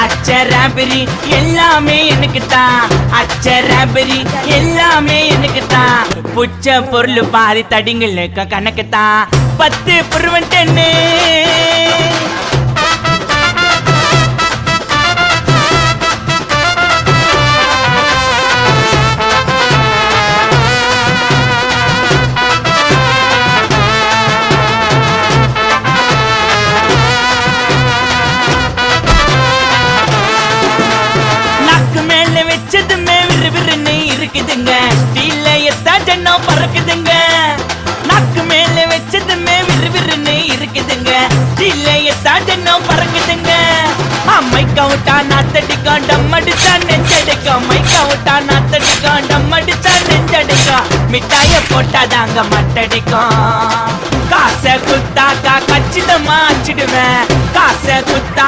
அச்சராபரி எல்லாமே எனக்கு தான், அச்சராபரி எல்லாமே எனக்கு தான். புச்ச பொருள் பாதி தடிங்களுக்கு கணக்கு தான், 10 புருவன் 10. இருக்குதுங்க டீல எத்தா ஜன்னம் பறக்குதுங்க. நாக்கு மேல வச்சதுமே விறுவிறுன்னு இருக்குதுங்க, டீல எத்தா ஜன்னம் பறக்குதுங்க. மைக்க விட்டா நாத்தடிக்கும், டம் அடிச்சா நெஞ்சடிக்கும். மைக்க விட்டா நாத்தடிக்கும், டம் அடிச்சா நெஞ்சடிக்கும். மிட்டாய போட்டாதாங்க மட்டடிக்கும். காசை குத்தாக்கா கச்சிதமா அச்சிடுவேன், காசை குத்தா